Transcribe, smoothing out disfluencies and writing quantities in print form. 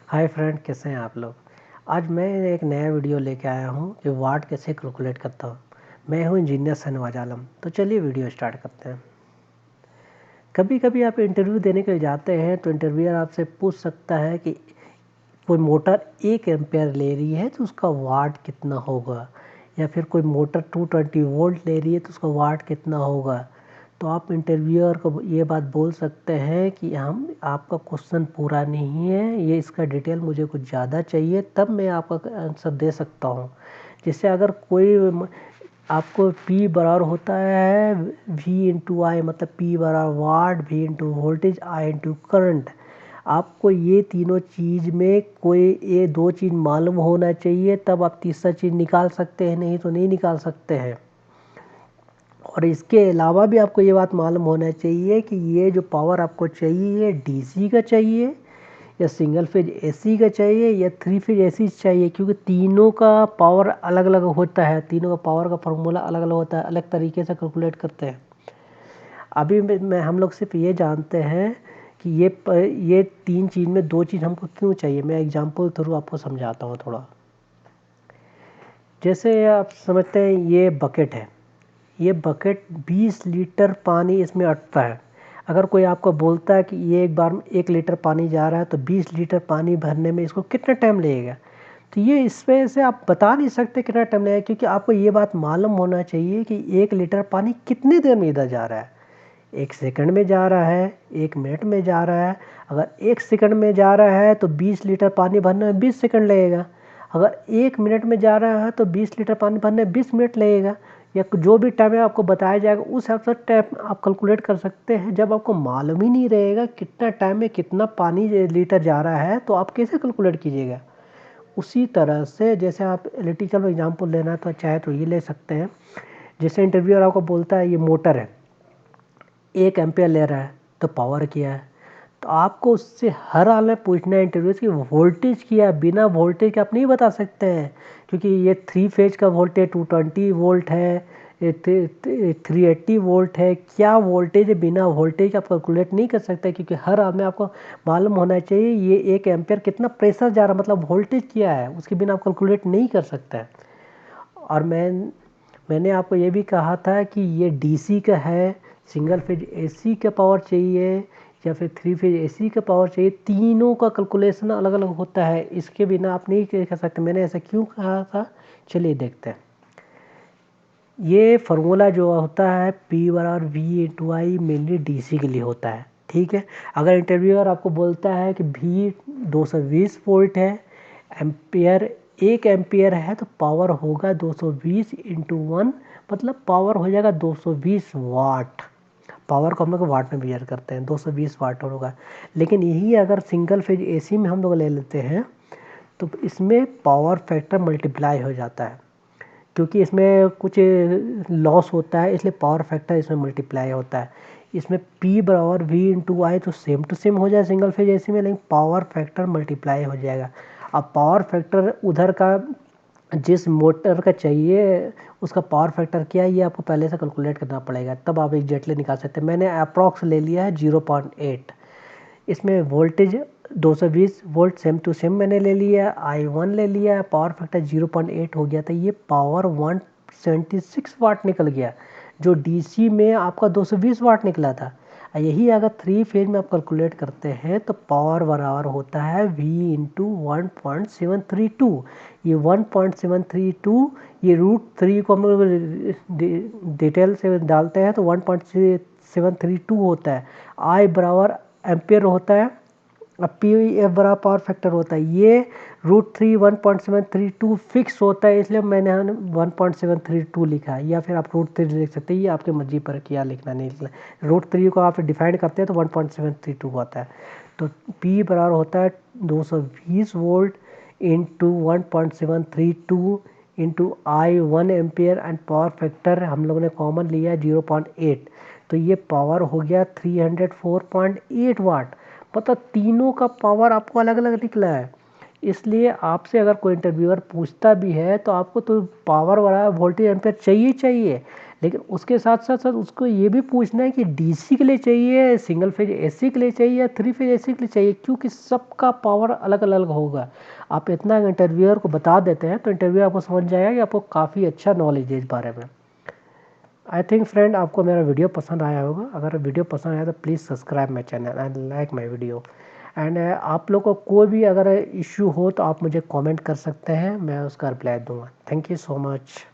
Hi friend, कैसे हैं आप लोग। आज मैं एक नया वीडियो लेके आया हूँ कि वाट कैसे कैलकुलेट करता हूँ। मैं हूँ इंजीनियर शहनवाज आलम। तो चलिए वीडियो स्टार्ट करते हैं। कभी कभी आप इंटरव्यू देने के लिए जाते हैं तो इंटरव्यूअर आपसे पूछ सकता है कि कोई मोटर 1 एम्पेयर ले रही है तो उसका वाट कितना होगा, या फिर कोई मोटर 220 वोल्ट ले रही है तो उसका वाट कितना होगा। तो आप इंटरव्यूअर को ये बात बोल सकते हैं कि हम आपका क्वेश्चन पूरा नहीं है, ये इसका डिटेल मुझे कुछ ज़्यादा चाहिए, तब मैं आपका आंसर दे सकता हूँ। जिससे अगर कोई आपको P बराबर होता है V इंटू आई, मतलब P बराबर वाट, V into voltage, I into current. आपको ये तीनों चीज़ में कोई ये दो चीज़ मालूम होना चाहिए, तब आप तीसरा चीज़ निकाल सकते हैं, नहीं तो नहीं निकाल सकते हैं। और इसके अलावा भी आपको ये बात मालूम होना चाहिए कि ये जो पावर आपको चाहिए डीसी का चाहिए, या सिंगल फेज एसी का चाहिए, या 3 फेज एसी चाहिए, क्योंकि तीनों का पावर अलग अलग होता है। तीनों का पावर का फार्मूला अलग अलग होता है, अलग तरीके से कैलकुलेट करते हैं। अभी मैं हम लोग सिर्फ ये जानते हैं कि ये तीन चीज़ में दो चीज़ हमको क्यों चाहिए। मैं एग्जांपल थ्रू आपको समझाता हूँ थोड़ा। जैसे आप समझते हैं ये बकेट है, ये बकेट 20 लीटर पानी इसमें अटता है। अगर कोई आपको बोलता है कि ये एक बार में 1 लीटर पानी जा रहा है तो 20 लीटर पानी भरने में इसको कितना टाइम लगेगा, तो ये इस वजह से आप बता नहीं सकते कितना टाइम लगेगा, क्योंकि आपको ये बात मालूम होना चाहिए कि 1 लीटर पानी कितनी देर में इधर जा रहा है। 1 सेकंड में जा रहा है, 1 मिनट में जा रहा है। अगर 1 सेकंड में जा रहा है तो 20 लीटर पानी भरने में 20 सेकंड लगेगा। अगर 1 मिनट में जा रहा है तो 20 लीटर पानी भरने में 20 मिनट लगेगा। या जो भी टाइम है आपको बताया जाएगा, उस हिसाब से टाइम आप कैलकुलेट कर सकते हैं। जब आपको मालूम ही नहीं रहेगा कितना टाइम में कितना पानी लीटर जा रहा है, तो आप कैसे कैलकुलेट कीजिएगा। उसी तरह से जैसे आप इलेक्ट्रिकल एग्जाम्पल लेना तो चाहे तो ये ले सकते हैं। जैसे इंटरव्यूअर आपको बोलता है ये मोटर है, 1 एम्पेयर ले रहा है, तो पावर क्या है। तो आपको उससे हर हाल में पूछना है इंटरव्यू की वोल्टेज क्या है। बिना वोल्टेज के आप नहीं बता सकते हैं, क्योंकि ये 3 फेज का वोल्टेज 220 वोल्ट है, 380 वोल्ट है। क्या वोल्टेज है, बिना वोल्टेज आप कैलकुलेट नहीं कर सकते, क्योंकि हर हाल में आपको मालूम होना चाहिए ये 1 एम्पेयर कितना प्रेशर जा रहा है, मतलब वोल्टेज क्या है, उसके बिना आप कैलकुलेट नहीं कर सकते। और मैंने आपको ये भी कहा था कि ये डीसी का है, सिंगल फेज एसी का पावर चाहिए या फिर 3 फेज एसी का पावर चाहिए। तीनों का कैलकुलेशन अलग अलग होता है, इसके बिना आप नहीं कह सकते। मैंने ऐसा क्यों कहा था, चलिए देखते हैं। ये फार्मूला जो होता है P बराबर V इंटू आई, मेनली डीसी के लिए होता है, ठीक है। अगर इंटरव्यूअर आपको बोलता है कि V 220 वोल्ट है, एम्पियर 1 एम्पियर है, तो पावर होगा 220 इंटू 1, मतलब पावर हो जाएगा 220 वाट। पावर को हम लोग वाट में मेजर करते हैं, 220 वाट होगा। लेकिन यही अगर सिंगल फेज एसी में हम लोग ले लेते हैं तो इसमें पावर फैक्टर मल्टीप्लाई हो जाता है, क्योंकि इसमें कुछ लॉस होता है, इसलिए पावर फैक्टर इसमें मल्टीप्लाई होता है। इसमें P बराबर V इंटू आई तो सेम टू सेम हो जाए सिंगल फेज एसी में, लेकिन पावर फैक्टर मल्टीप्लाई हो जाएगा। अब पावर फैक्टर उधर का जिस मोटर का चाहिए उसका पावर फैक्टर क्या है, ये आपको पहले से कैलकुलेट करना पड़ेगा, तब आप एग्जैक्टली निकाल सकते हैं। मैंने अप्रॉक्स ले लिया है 0.8। इसमें voltage 220 volt same to same मैंने ले लिया, I1 ले लिया, पावर फैक्टर 0.8 हो गया था। ये पावर 176 वाट निकल गया, जो डीसी में आपका 220 वाट निकला था। यही अगर 3 फेज में आप कैलकुलेट करते हैं तो पावर बराबर होता है V इंटू 1.732। ये 1.732, ये √3 को हम लोग डिटेल से डालते हैं तो 1.732 होता है। आई बराबर एम्पियर होता है, अब P F बराबर पावर फैक्टर होता है। ये √3 1.732 फिक्स होता है, इसलिए मैंने 1.732 लिखा है, या फिर आप √3 लिख सकते हैं, ये आपके मर्जी पर क्या लिखना नहीं लिखना। √3 को आप डिफाइन करते हैं तो 1.732 होता है। तो P बराबर होता है 220 volt into 1.732 into I 1 ampere, and power factor हम लोगों ने कॉमन लिया है 0.8, तो ये पावर हो गया 304.8 वाट। मतलब तीनों का पावर आपको अलग अलग निकला है। इसलिए आपसे अगर कोई इंटरव्यूअर पूछता भी है तो आपको तो पावर वाला वोल्टेज एम्पेयर चाहिए चाहिए, लेकिन उसके साथ साथ साथ उसको ये भी पूछना है कि डीसी के लिए चाहिए, सिंगल फेज एसी के लिए चाहिए या 3 फेज एसी के लिए चाहिए, क्योंकि सबका पावर अलग अलग होगा। आप इतना इंटरव्यूअर को बता देते हैं तो इंटरव्यू आपको समझ जाएगा कि आपको काफ़ी अच्छा नॉलेज है इस बारे में। आई थिंक फ्रेंड आपको मेरा वीडियो पसंद आया होगा। अगर वीडियो पसंद आया तो please subscribe my channel and like my video. And आप लोग को कोई भी अगर इश्यू हो तो आप मुझे कमेंट कर सकते हैं, मैं उसका रिप्लाई दूंगा। Thank you so much.